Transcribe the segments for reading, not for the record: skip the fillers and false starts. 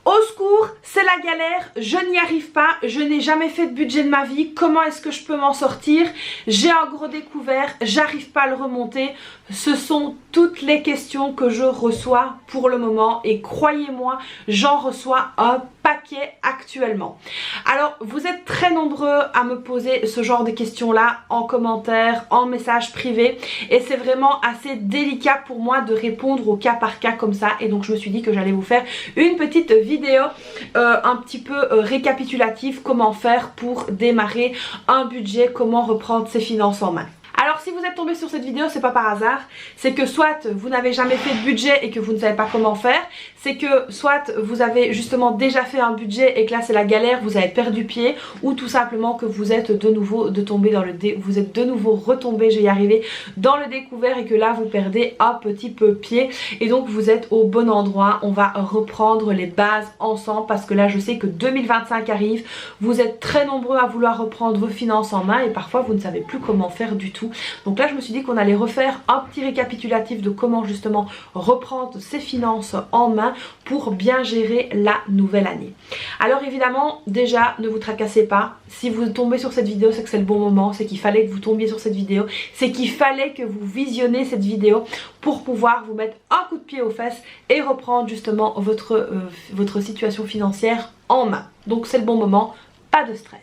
Au secours, c'est la galère, je n'y arrive pas, je n'ai jamais fait de budget de ma vie, comment est-ce que je peux m'en sortir? J'ai un gros découvert, j'arrive pas à le remonter. Ce sont toutes les questions que je reçois pour le moment et croyez-moi, j'en reçois un paquet actuellement. Alors, vous êtes très nombreux à me poser ce genre de questions-là en commentaire, en message privé et c'est vraiment assez délicat pour moi de répondre au cas par cas comme ça et donc je me suis dit que j'allais vous faire une petite vidéo un petit peu récapitulative, comment faire pour démarrer un budget, comment reprendre ses finances en main. Alors si vous êtes tombé sur cette vidéo, c'est pas par hasard, c'est que soit vous n'avez jamais fait de budget et que vous ne savez pas comment faire, c'est que soit vous avez justement déjà fait un budget et que là c'est la galère, vous avez perdu pied, ou tout simplement que vous êtes de nouveau retombé, j'ai y arrivé, dans le découvert et que là vous perdez un petit peu pied et donc vous êtes au bon endroit. On va reprendre les bases ensemble parce que là je sais que 2025 arrive, vous êtes très nombreux à vouloir reprendre vos finances en main et parfois vous ne savez plus comment faire du tout. Donc là je me suis dit qu'on allait refaire un petit récapitulatif de comment justement reprendre ses finances en main pour bien gérer la nouvelle année. Alors évidemment déjà ne vous tracassez pas, si vous tombez sur cette vidéo c'est que c'est le bon moment, c'est qu'il fallait que vous tombiez sur cette vidéo, c'est qu'il fallait que vous visionnez cette vidéo pour pouvoir vous mettre un coup de pied aux fesses et reprendre justement votre situation financière en main. Donc c'est le bon moment, pas de stress.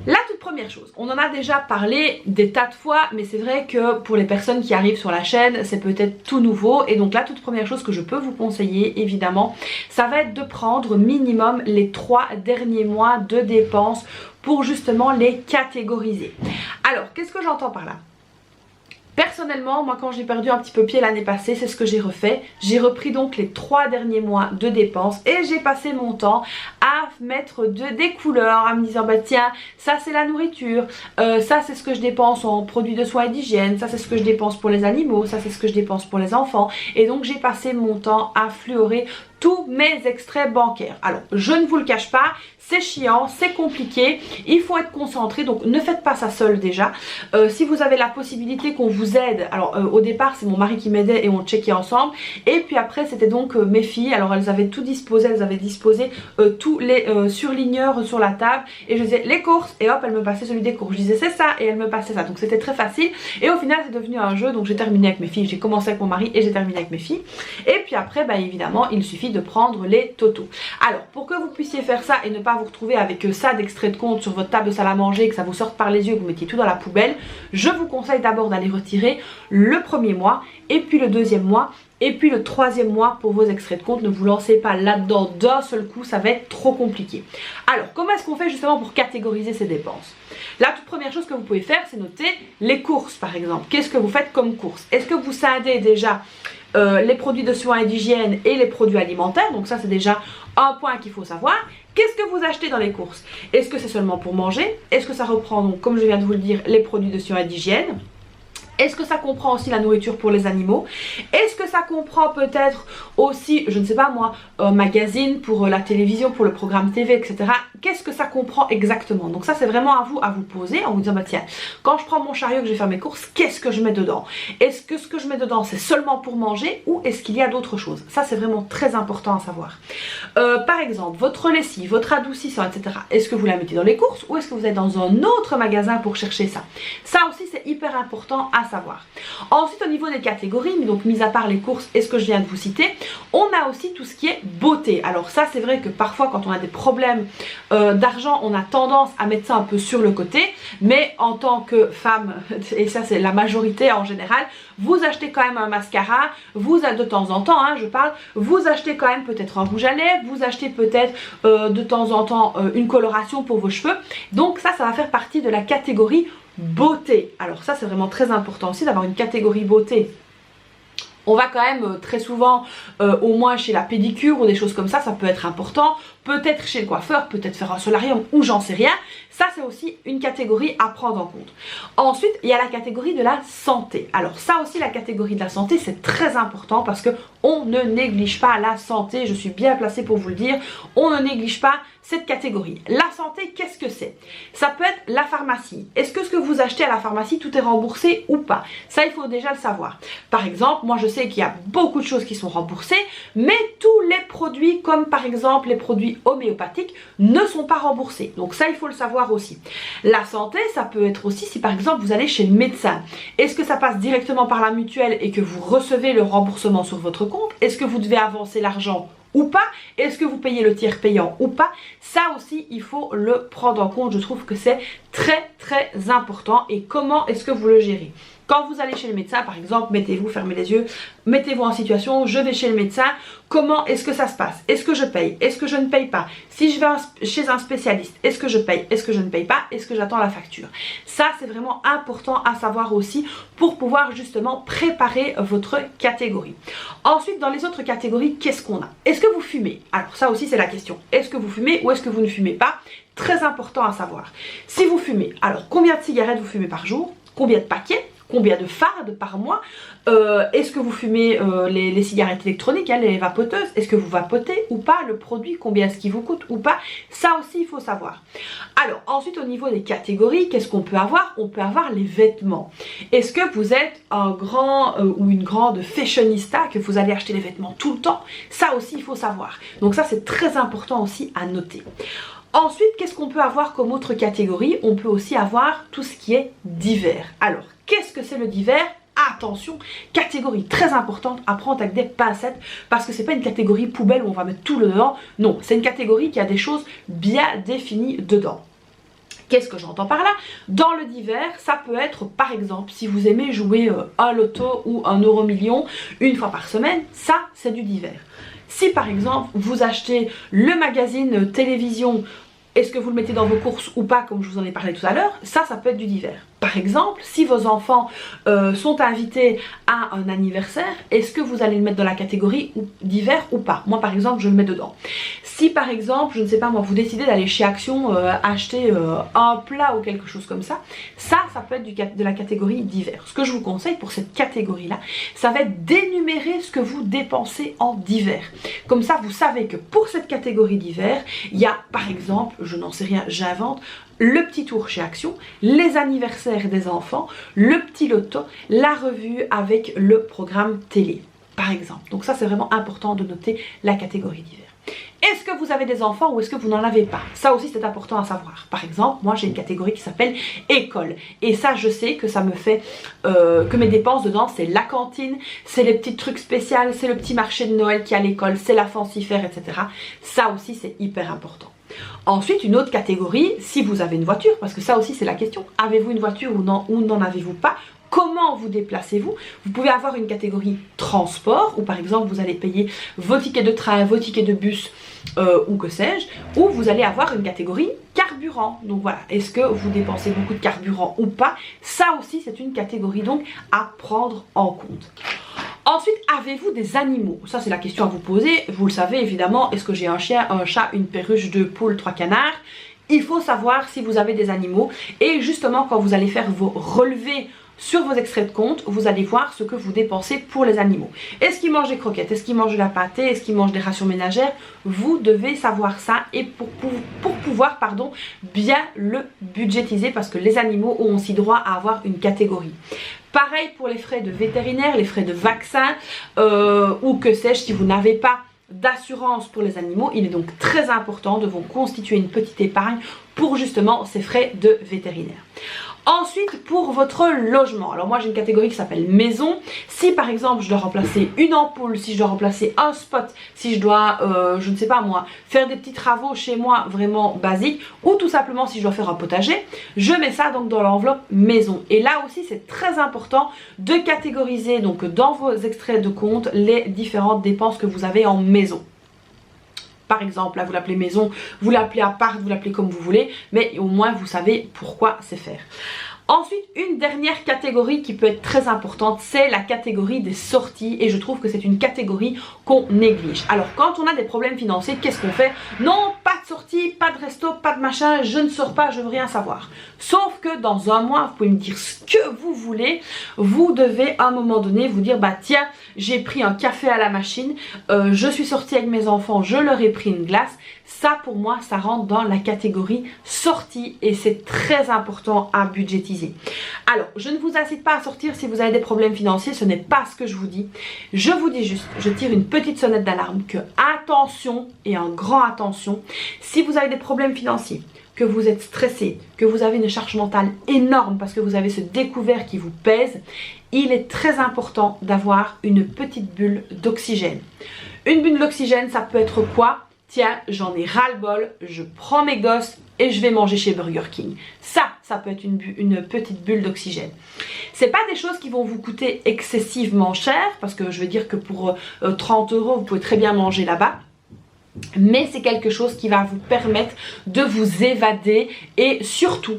La toute première chose, on en a déjà parlé des tas de fois, mais c'est vrai que pour les personnes qui arrivent sur la chaîne, c'est peut-être tout nouveau. Et donc la toute première chose que je peux vous conseiller, évidemment, ça va être de prendre minimum les 3 derniers mois de dépenses pour justement les catégoriser. Alors, qu'est-ce que j'entends par là ? Personnellement, moi quand j'ai perdu un petit peu pied l'année passée, c'est ce que j'ai refait. J'ai repris donc les 3 derniers mois de dépenses et j'ai passé mon temps à mettre des couleurs, à me dire bah tiens, ça c'est la nourriture, ça c'est ce que je dépense en produits de soins et d'hygiène, ça c'est ce que je dépense pour les animaux, ça c'est ce que je dépense pour les enfants. Et donc j'ai passé mon temps à fluorer tous mes extraits bancaires. Alors je ne vous le cache pas, c'est chiant, c'est compliqué, il faut être concentré, donc ne faites pas ça seul déjà. Si vous avez la possibilité qu'on vous aide, alors au départ c'est mon mari qui m'aidait et on checkait ensemble, et puis après c'était donc mes filles, alors elles avaient tout disposé, elles avaient disposé tous les surligneurs sur la table, et je disais les courses, et hop elle me passait celui des courses, je disais c'est ça, et elle me passait ça, donc c'était très facile, et au final c'est devenu un jeu, donc j'ai terminé avec mes filles, j'ai commencé avec mon mari et j'ai terminé avec mes filles, et puis après bah évidemment il suffit de prendre les totaux. Alors pour que vous puissiez faire ça et ne pas vous retrouver avec ça d'extrait de compte sur votre table de salle à manger, que ça vous sorte par les yeux, que vous mettiez tout dans la poubelle, je vous conseille d'abord d'aller retirer le premier mois et puis le deuxième mois et puis le troisième mois pour vos extraits de compte. Ne vous lancez pas là-dedans d'un seul coup, ça va être trop compliqué. Alors comment est-ce qu'on fait justement pour catégoriser ces dépenses? La toute première chose que vous pouvez faire, c'est noter les courses par exemple. Qu'est-ce que vous faites comme courses? Est-ce que vous scindez déjà les produits de soins et d'hygiène et les produits alimentaires? Donc ça c'est déjà un point qu'il faut savoir. Qu'est-ce que vous achetez dans les courses? Est-ce que c'est seulement pour manger? Est-ce que ça reprend donc, comme je viens de vous le dire, les produits de soins et d'hygiène? Est-ce que ça comprend aussi la nourriture pour les animaux? Est-ce que ça comprend peut-être aussi, je ne sais pas moi, un magazine pour la télévision, pour le programme TV, etc. Qu'est-ce que ça comprend exactement? Donc ça c'est vraiment à vous poser, en vous disant bah tiens, quand je prends mon chariot que je vais faire mes courses, qu'est-ce que je mets dedans? Est-ce que ce que je mets dedans c'est seulement pour manger ou est-ce qu'il y a d'autres choses? Ça c'est vraiment très important à savoir. Par exemple, votre lessive, votre adoucissant, etc. Est-ce que vous la mettez dans les courses ou est-ce que vous êtes dans un autre magasin pour chercher ça? Ça aussi c'est hyper important à savoir. Ensuite au niveau des catégories, donc mis à part les courses et ce que je viens de vous citer, on a aussi tout ce qui est beauté. Alors ça c'est vrai que parfois quand on a des problèmes d'argent, on a tendance à mettre ça un peu sur le côté, mais en tant que femme, et ça c'est la majorité en général, vous achetez quand même un mascara, vous de temps en temps, hein, je parle, vous achetez quand même peut-être un rouge à lèvres, vous achetez peut-être de temps en temps une coloration pour vos cheveux, donc ça va faire partie de la catégorie beauté. Alors ça c'est vraiment très important aussi d'avoir une catégorie beauté. On va quand même très souvent au moins chez la pédicure ou des choses comme ça peut être important, peut-être chez le coiffeur, peut-être faire un solarium ou j'en sais rien. Ça c'est aussi une catégorie à prendre en compte. Ensuite il y a la catégorie de la santé. Alors ça aussi la catégorie de la santé c'est très important parce que on ne néglige pas la santé, je suis bien placée pour vous le dire, on ne néglige pas cette catégorie. La santé, qu'est-ce que c'est? Ça peut être la pharmacie. Est-ce que ce que vous achetez à la pharmacie, tout est remboursé ou pas? Ça, il faut déjà le savoir. Par exemple, moi je sais qu'il y a beaucoup de choses qui sont remboursées, mais tous les produits, comme par exemple les produits homéopathiques, ne sont pas remboursés. Donc ça, il faut le savoir aussi. La santé, ça peut être aussi si par exemple vous allez chez le médecin. Est-ce que ça passe directement par la mutuelle et que vous recevez le remboursement sur votre compte? Est-ce que vous devez avancer l'argent ou pas? Est-ce que vous payez le tiers payant ou pas? Ça aussi, il faut le prendre en compte. Je trouve que c'est très important. Et comment est-ce que vous le gérez? Quand vous allez chez le médecin, par exemple, mettez-vous, fermez les yeux, mettez-vous en situation, je vais chez le médecin, comment est-ce que ça se passe? Est-ce que je paye? Est-ce que je ne paye pas? Si je vais chez un spécialiste, est-ce que je paye? Est-ce que je ne paye pas? Est-ce que j'attends la facture? Ça, c'est vraiment important à savoir aussi pour pouvoir justement préparer votre catégorie. Ensuite, dans les autres catégories, qu'est-ce qu'on a? Est-ce que vous fumez? Alors ça aussi, c'est la question. Est-ce que vous fumez ou est-ce que vous ne fumez pas? Très important à savoir. Si vous fumez, alors combien de cigarettes vous fumez par jour? Combien de paquets? Combien de fardes par mois? Est-ce que vous fumez les cigarettes électroniques, hein, les vapoteuses? Est-ce que vous vapotez ou pas? Le produit, combien est-ce qu'il vous coûte ou pas? Ça aussi, il faut savoir. Alors, ensuite, au niveau des catégories, qu'est-ce qu'on peut avoir? On peut avoir les vêtements. Est-ce que vous êtes un grand ou une grande fashionista, que vous allez acheter les vêtements tout le temps? Ça aussi, il faut savoir. Donc ça, c'est très important aussi à noter. Ensuite, qu'est-ce qu'on peut avoir comme autre catégorie? On peut aussi avoir tout ce qui est divers. Alors, qu'est-ce que c'est le divers? Attention, catégorie très importante à prendre avec des pincettes parce que c'est pas une catégorie poubelle où on va mettre tout le dedans. Non, c'est une catégorie qui a des choses bien définies dedans. Qu'est-ce que j'entends par là? Dans le divers, ça peut être par exemple si vous aimez jouer un loto ou un euro million une fois par semaine, ça c'est du divers. Si par exemple vous achetez le magazine télévision, est-ce que vous le mettez dans vos courses ou pas, comme je vous en ai parlé tout à l'heure, ça peut être du divers. Par exemple, si vos enfants sont invités à un anniversaire, est-ce que vous allez le mettre dans la catégorie divers ou pas? Moi par exemple, je le mets dedans. Si par exemple, je ne sais pas moi, vous décidez d'aller chez Action acheter un plat ou quelque chose comme ça, ça peut être de la catégorie divers. Ce que je vous conseille pour cette catégorie-là, ça va être d'énumérer ce que vous dépensez en divers. Comme ça, vous savez que pour cette catégorie divers, il y a par exemple, je n'en sais rien, j'invente, le petit tour chez Action, les anniversaires des enfants, le petit loto, la revue avec le programme télé, par exemple. Donc ça, c'est vraiment important de noter la catégorie divers. Est-ce que vous avez des enfants ou est-ce que vous n'en avez pas? Ça aussi, c'est important à savoir. Par exemple, moi, j'ai une catégorie qui s'appelle école. Et ça, je sais que ça me fait que mes dépenses dedans, c'est la cantine, c'est les petits trucs spéciaux, c'est le petit marché de Noël qui est à l'école, c'est la fancifère, etc. Ça aussi, c'est hyper important. Ensuite, une autre catégorie, si vous avez une voiture, parce que ça aussi c'est la question, avez-vous une voiture ou n'en avez-vous pas? Comment vous déplacez-vous? Vous pouvez avoir une catégorie transport, où par exemple vous allez payer vos tickets de train, vos tickets de bus, ou que sais-je, ou vous allez avoir une catégorie carburant. Donc voilà, est-ce que vous dépensez beaucoup de carburant ou pas? Ça aussi c'est une catégorie donc à prendre en compte. Ensuite, avez-vous des animaux? Ça c'est la question à vous poser. Vous le savez évidemment, est-ce que j'ai un chien, un chat, une perruche, 2 poules, 3 canards? Il faut savoir si vous avez des animaux. Et justement, quand vous allez faire vos relevés sur vos extraits de compte, vous allez voir ce que vous dépensez pour les animaux. Est-ce qu'ils mangent des croquettes? Est-ce qu'ils mangent de la pâtée? Est-ce qu'ils mangent des rations ménagères? Vous devez savoir ça et pour pouvoir bien le budgétiser parce que les animaux ont aussi droit à avoir une catégorie. Pareil pour les frais de vétérinaire, les frais de vaccin ou que sais-je, si vous n'avez pas d'assurance pour les animaux, il est donc très important de vous constituer une petite épargne pour justement ces frais de vétérinaire. Ensuite, pour votre logement, alors moi j'ai une catégorie qui s'appelle maison. Si par exemple je dois remplacer une ampoule, si je dois remplacer un spot, si je dois, je ne sais pas moi, faire des petits travaux chez moi vraiment basiques, ou tout simplement si je dois faire un potager, je mets ça donc dans l'enveloppe maison. Et là aussi c'est très important de catégoriser donc dans vos extraits de compte les différentes dépenses que vous avez en maison. Par exemple, là vous l'appelez maison, vous l'appelez appart, vous l'appelez comme vous voulez, mais au moins vous savez pourquoi c'est faire. Ensuite, une dernière catégorie qui peut être très importante, c'est la catégorie des sorties et je trouve que c'est une catégorie qu'on néglige. Alors quand on a des problèmes financiers, qu'est-ce qu'on fait? Non, pas de sortie, pas de resto, pas de machin, je ne sors pas, je veux rien savoir. Sauf que dans un mois, vous pouvez me dire ce que vous voulez, vous devez à un moment donné vous dire bah tiens, j'ai pris un café à la machine, je suis sortie avec mes enfants, je leur ai pris une glace. Ça pour moi, ça rentre dans la catégorie sortie et c'est très important à budgétiser stabiliser. Alors, je ne vous incite pas à sortir si vous avez des problèmes financiers, ce n'est pas ce que je vous dis. Je vous dis juste, je tire une petite sonnette d'alarme que attention et un grand attention, si vous avez des problèmes financiers, que vous êtes stressé, que vous avez une charge mentale énorme parce que vous avez ce découvert qui vous pèse, il est très important d'avoir une petite bulle d'oxygène. Une bulle d'oxygène, ça peut être quoi? Tiens, j'en ai ras-le-bol, je prends mes gosses et je vais manger chez Burger King. Ça peut être une petite bulle d'oxygène. C'est pas des choses qui vont vous coûter excessivement cher, parce que je veux dire que pour 30 €, vous pouvez très bien manger là-bas. Mais c'est quelque chose qui va vous permettre de vous évader et surtout,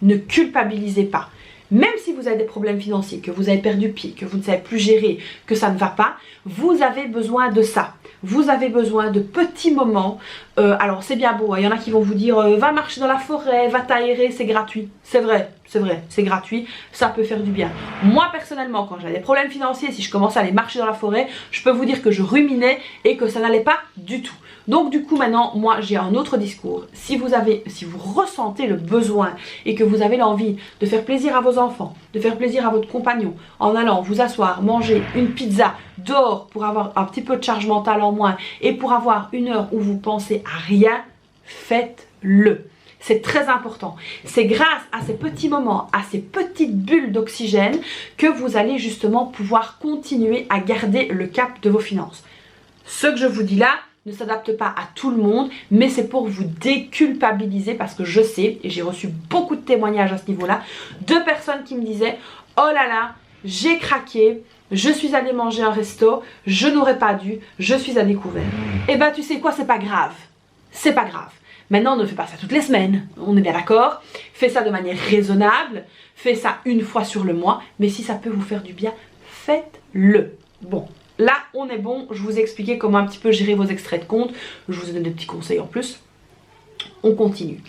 ne culpabilisez pas. Même si vous avez des problèmes financiers, que vous avez perdu pied, que vous ne savez plus gérer, que ça ne va pas, vous avez besoin de ça. Vous avez besoin de petits moments. Alors c'est bien beau, il y en a qui vont vous dire va marcher dans la forêt, va t'aérer, c'est gratuit. C'est vrai, c'est gratuit, ça peut faire du bien. Moi personnellement, quand j'avais des problèmes financiers, si je commençais à aller marcher dans la forêt, je peux vous dire que je ruminais et que ça n'allait pas du tout. Donc du coup maintenant, moi j'ai un autre discours. Si vous ressentez le besoin et que vous avez l'envie de faire plaisir à vos enfants, de faire plaisir à votre compagnon, en allant vous asseoir, manger une pizza dehors pour avoir un petit peu de charge mentale en moins et pour avoir une heure où vous pensez à rien, faites-le. C'est très important. C'est grâce à ces petits moments, à ces petites bulles d'oxygène que vous allez justement pouvoir continuer à garder le cap de vos finances. Ce que je vous dis là ne s'adapte pas à tout le monde, mais c'est pour vous déculpabiliser parce que je sais, et j'ai reçu beaucoup de témoignages à ce niveau-là, de personnes qui me disaient « Oh là là, j'ai craqué, je suis allée manger un resto, je n'aurais pas dû, je suis à découvert. » Eh ben tu sais quoi, c'est pas grave. C'est pas grave. Maintenant, ne fais pas ça toutes les semaines, on est bien d'accord. Fais ça de manière raisonnable, fais ça une fois sur le mois, mais si ça peut vous faire du bien, faites-le. Bon, là, on est bon, je vous ai expliqué comment un petit peu gérer vos extraits de compte, je vous ai donné des petits conseils en plus. On continue.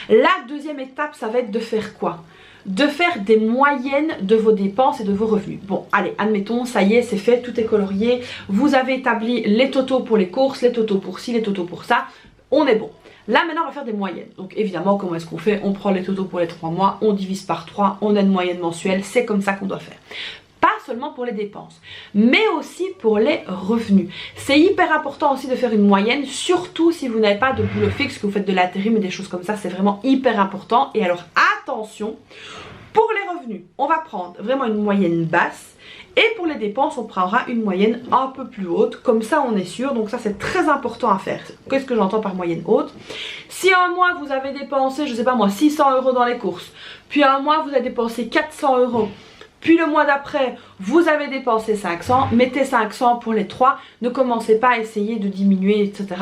La deuxième étape, ça va être de faire quoi? De faire des moyennes de vos dépenses et de vos revenus. Bon, allez, admettons, ça y est, c'est fait, tout est colorié. Vous avez établi les totaux pour les courses, les totaux pour ci, les totaux pour ça. On est bon. Là, maintenant, on va faire des moyennes. Donc, évidemment, comment est-ce qu'on fait? On prend les totaux pour les 3 mois, on divise par 3, on a une moyenne mensuelle. C'est comme ça qu'on doit faire. Pas seulement pour les dépenses, mais aussi pour les revenus. C'est hyper important aussi de faire une moyenne, surtout si vous n'avez pas de boulot fixe, que vous faites de l'intérim et des choses comme ça. C'est vraiment hyper important. Et alors, attention, pour les revenus, on va prendre vraiment une moyenne basse. Et pour les dépenses, on prendra une moyenne un peu plus haute. Comme ça, on est sûr. Donc ça, c'est très important à faire. Qu'est-ce que j'entends par moyenne haute? Si un mois, vous avez dépensé, je sais pas moi, 600 € dans les courses. Puis un mois, vous avez dépensé 400 €. Puis le mois d'après, vous avez dépensé 500. Mettez 500 pour les 3. Ne commencez pas à essayer de diminuer, etc.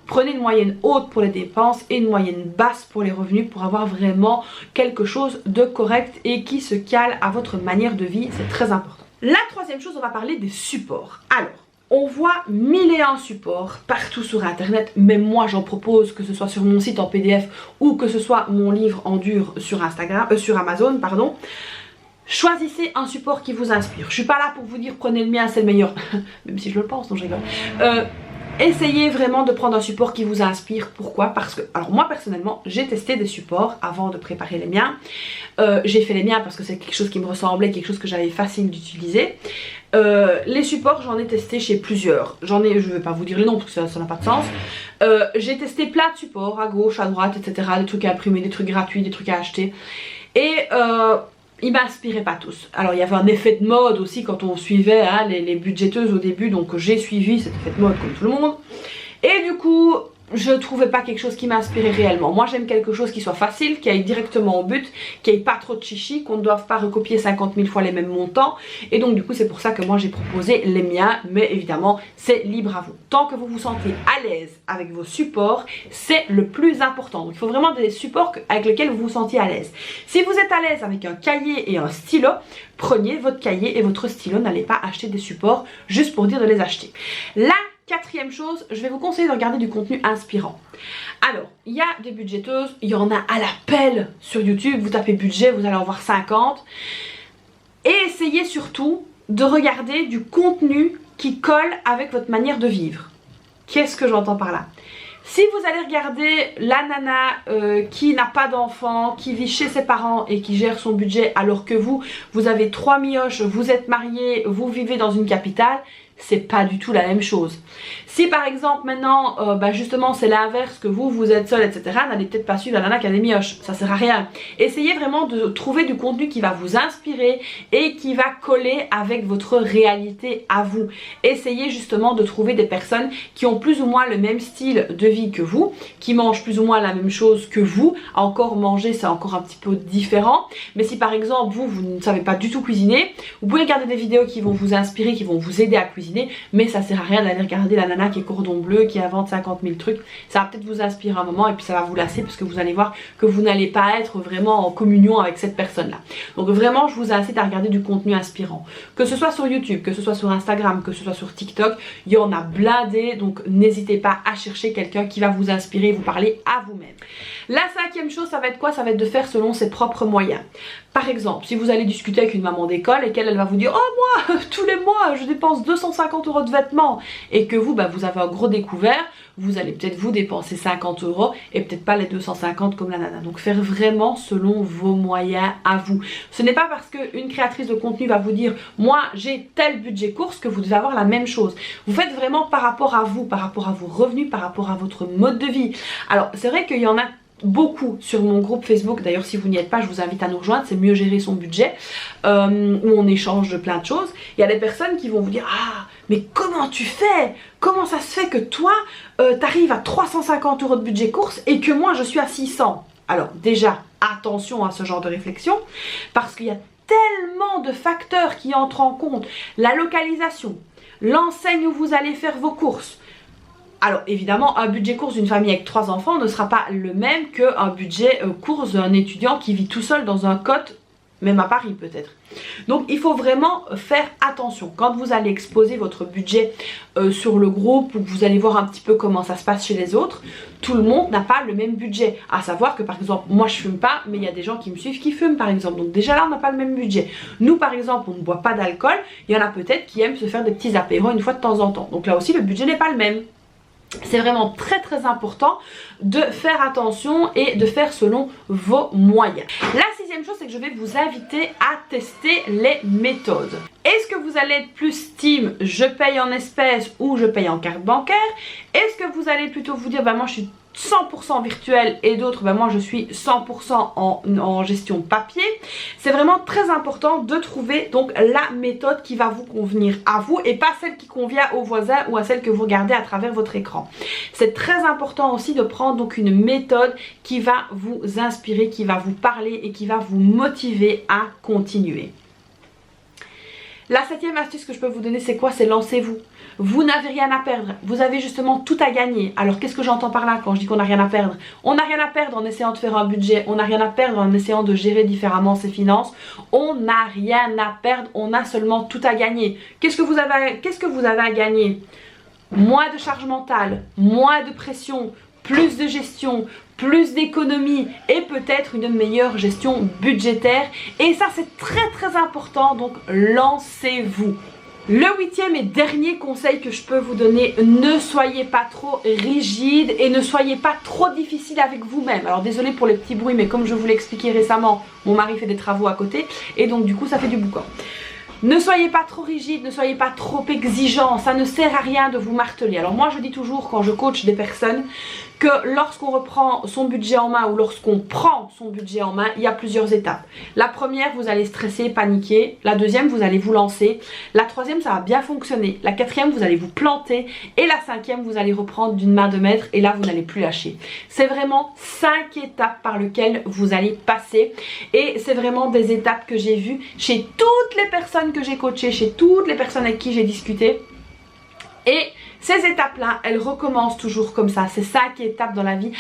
Prenez une moyenne haute pour les dépenses et une moyenne basse pour les revenus pour avoir vraiment quelque chose de correct et qui se cale à votre manière de vie. C'est très important. La troisième chose, on va parler des supports. Alors, on voit 1001 supports partout sur internet, même moi j'en propose, que ce soit sur mon site en PDF ou que ce soit mon livre en dur sur Amazon, pardon. Choisissez un support qui vous inspire. Je suis pas là pour vous dire prenez le mien, c'est le meilleur, même si je le pense, non je rigole. Essayez vraiment de prendre un support qui vous inspire. Pourquoi? Parce que, alors moi personnellement, j'ai testé des supports avant de préparer les miens. J'ai fait les miens parce que c'est quelque chose qui me ressemblait, quelque chose que j'avais facile d'utiliser. Les supports, j'en ai testé chez plusieurs. Je ne vais pas vous dire les noms parce que ça n'a pas de sens. J'ai testé plein de supports à gauche, à droite, etc. Des trucs à imprimer, des trucs gratuits, des trucs à acheter. Et ils m'inspiraient pas tous. Alors il y avait un effet de mode aussi quand on suivait hein, les budgéteuses au début, donc j'ai suivi cet effet de mode comme tout le monde. Et du coup, je trouvais pas quelque chose qui m'inspirait réellement. Moi j'aime quelque chose qui soit facile, qui aille directement au but, qui aille pas trop de chichi, qu'on ne doive pas recopier 50 000 fois les mêmes montants. Et donc du coup c'est pour ça que moi j'ai proposé les miens, mais évidemment c'est libre à vous. Tant que vous vous sentez à l'aise avec vos supports, c'est le plus important. Donc il faut vraiment des supports avec lesquels vous vous sentiez à l'aise. Si vous êtes à l'aise avec un cahier et un stylo, prenez votre cahier et votre stylo, n'allez pas acheter des supports juste pour dire de les acheter. La quatrième chose, je vais vous conseiller de regarder du contenu inspirant. Alors, il y a des budgéteuses, il y en a à la pelle sur YouTube, vous tapez budget, vous allez en voir 50. Et essayez surtout de regarder du contenu qui colle avec votre manière de vivre. Qu'est-ce que j'entends par là? Si vous allez regarder la nana qui n'a pas d'enfant, qui vit chez ses parents et qui gère son budget alors que vous avez 3 mioches, vous êtes mariés, vous vivez dans une capitale, c'est pas du tout la même chose. Si par exemple maintenant justement c'est l'inverse, que vous êtes seul, etc., n'allez peut-être pas suivre la nana qui a des mioches, ça sert à rien. Essayez vraiment de trouver du contenu qui va vous inspirer et qui va coller avec votre réalité à vous. Essayez justement de trouver des personnes qui ont plus ou moins le même style de vie que vous, qui mangent plus ou moins la même chose que vous. Encore manger, c'est encore un petit peu différent, mais si par exemple vous ne savez pas du tout cuisiner, vous pouvez regarder des vidéos qui vont vous inspirer, qui vont vous aider à cuisiner, mais ça sert à rien d'aller regarder la nana qui est cordon bleu, qui invente 50 000 trucs. Ça va peut-être vous inspirer un moment et puis ça va vous lasser, parce que vous allez voir que vous n'allez pas être vraiment en communion avec cette personne là. Donc vraiment je vous incite à regarder du contenu inspirant, que ce soit sur YouTube, que ce soit sur Instagram, que ce soit sur TikTok, il y en a blindé. Donc n'hésitez pas à chercher quelqu'un qui va vous inspirer et vous parler à vous-même. La 5e chose, ça va être quoi? Ça va être de faire selon ses propres moyens. Par exemple, si vous allez discuter avec une maman d'école et qu'elle va vous dire « Oh moi, tous les mois, je dépense 250 € de vêtements » et que vous avez un gros découvert, vous allez peut-être vous dépenser 50 € et peut-être pas les 250 comme la nana. Donc faire vraiment selon vos moyens à vous. Ce n'est pas parce qu'une créatrice de contenu va vous dire « Moi, j'ai tel budget course » que vous devez avoir la même chose. Vous faites vraiment par rapport à vous, par rapport à vos revenus, par rapport à votre mode de vie. Alors, c'est vrai qu'il y en a beaucoup sur mon groupe Facebook, d'ailleurs si vous n'y êtes pas je vous invite à nous rejoindre, c'est mieux gérer son budget, où on échange de plein de choses. Il y a des personnes qui vont vous dire ah mais comment tu fais, comment ça se fait que toi t'arrives à 350 € de budget course et que moi je suis à 600. Alors déjà attention à ce genre de réflexion, parce qu'il y a tellement de facteurs qui entrent en compte, la localisation, l'enseigne où vous allez faire vos courses. Alors évidemment un budget course d'une famille avec 3 enfants ne sera pas le même qu'un budget course d'un étudiant qui vit tout seul dans un cote, même à Paris peut-être. Donc il faut vraiment faire attention quand vous allez exposer votre budget sur le groupe, ou que vous allez voir un petit peu comment ça se passe chez les autres. Tout le monde n'a pas le même budget, à savoir que par exemple moi je fume pas, mais il y a des gens qui me suivent qui fument par exemple, donc déjà là on n'a pas le même budget. Nous par exemple on ne boit pas d'alcool, il y en a peut-être qui aiment se faire des petits apéros une fois de temps en temps, donc là aussi le budget n'est pas le même. C'est vraiment très très important de faire attention et de faire selon vos moyens. La 6e chose, c'est que je vais vous inviter à tester les méthodes. Est-ce que vous allez être plus team je paye en espèces ou je paye en carte bancaire? Est-ce que vous allez plutôt vous dire bah moi je suis 100% virtuel et d'autres moi je suis 100% en gestion papier? C'est vraiment très important de trouver donc la méthode qui va vous convenir à vous et pas celle qui convient aux voisins ou à celle que vous regardez à travers votre écran. C'est très important aussi de prendre donc une méthode qui va vous inspirer, qui va vous parler et qui va vous motiver à continuer. La 7e astuce que je peux vous donner, c'est quoi? C'est lancez-vous. Vous n'avez rien à perdre, vous avez justement tout à gagner. Alors qu'est-ce que j'entends par là quand je dis qu'on n'a rien à perdre? On n'a rien à perdre en essayant de faire un budget, on n'a rien à perdre en essayant de gérer différemment ses finances. On n'a rien à perdre, on a seulement tout à gagner. Qu'est-ce que vous avez à gagner? Moins de charge mentale, moins de pression, plus de gestion, plus d'économie et peut-être une meilleure gestion budgétaire. Et ça c'est très très important, donc lancez-vous. Le 8e et dernier conseil que je peux vous donner, ne soyez pas trop rigide et ne soyez pas trop difficile avec vous-même. Alors désolé pour les petits bruits, mais comme je vous l'ai expliqué récemment, mon mari fait des travaux à côté et donc du coup ça fait du boucan. Ne soyez pas trop rigide, ne soyez pas trop exigeant, ça ne sert à rien de vous marteler. Alors moi je dis toujours quand je coach des personnes que lorsqu'on reprend son budget en main ou lorsqu'on prend son budget en main, il y a plusieurs étapes. La première, vous allez stresser, paniquer. La deuxième, vous allez vous lancer. La troisième, ça va bien fonctionner. La quatrième, vous allez vous planter. Et la cinquième, vous allez reprendre d'une main de maître et là, vous n'allez plus lâcher. C'est vraiment 5 étapes par lesquelles vous allez passer. Et c'est vraiment des étapes que j'ai vues chez toutes les personnes que j'ai coachées, chez toutes les personnes avec qui j'ai discuté. Et ces étapes-là, elles recommencent toujours comme ça. C'est 5 étapes dans la vie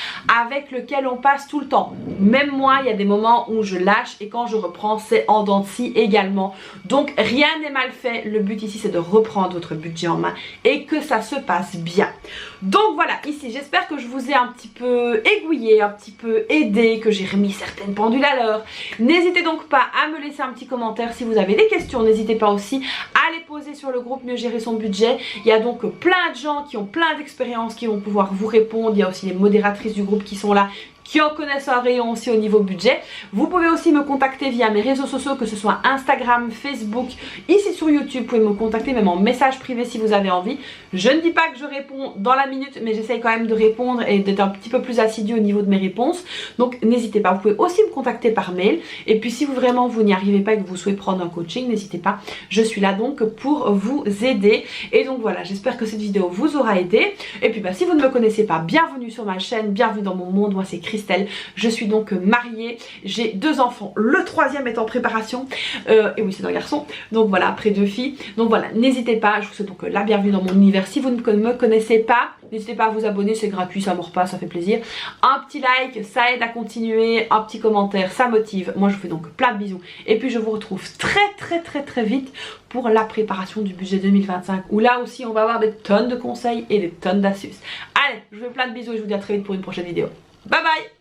avec lesquelles on passe tout le temps. Même moi, il y a des moments où je lâche et quand je reprends, c'est en dents de scie également. Donc, rien n'est mal fait. Le but ici, c'est de reprendre votre budget en main et que ça se passe bien. Donc voilà, ici, j'espère que je vous ai un petit peu aiguillé, un petit peu aidé, que j'ai remis certaines pendules à l'heure. N'hésitez donc pas à me laisser un petit commentaire si vous avez des questions. N'hésitez pas aussi à les poser sur le groupe Mieux gérer son budget. Il y a donc plein plein de gens qui ont plein d'expérience qui vont pouvoir vous répondre. Il y a aussi les modératrices du groupe qui sont là, qui en connaissent un rayon aussi au niveau budget. Vous pouvez aussi me contacter via mes réseaux sociaux, que ce soit Instagram, Facebook, ici sur YouTube. Vous pouvez me contacter même en message privé si vous avez envie. Je ne dis pas que je réponds dans la minute, mais j'essaye quand même de répondre et d'être un petit peu plus assidue au niveau de mes réponses. Donc n'hésitez pas. Vous pouvez aussi me contacter par mail. Et puis si vous n'y arrivez pas et que vous souhaitez prendre un coaching, n'hésitez pas. Je suis là donc pour vous aider. Et donc voilà, j'espère que cette vidéo vous aura aidé. Et puis si vous ne me connaissez pas, bienvenue sur ma chaîne, bienvenue dans mon monde. Moi c'est Christelle. Je suis donc mariée, j'ai 2 enfants, le 3e est en préparation, et oui c'est un garçon, donc voilà, après 2 filles. Donc voilà, n'hésitez pas, je vous souhaite donc la bienvenue dans mon univers. Si vous ne me connaissez pas, n'hésitez pas à vous abonner, c'est gratuit, ça ne mord pas, ça fait plaisir. Un petit like, ça aide à continuer, un petit commentaire, ça motive. Moi je vous fais donc plein de bisous, et puis je vous retrouve très vite pour la préparation du budget 2025, où là aussi on va avoir des tonnes de conseils et des tonnes d'astuces. Allez, je vous fais plein de bisous et je vous dis à très vite pour une prochaine vidéo. Bye bye.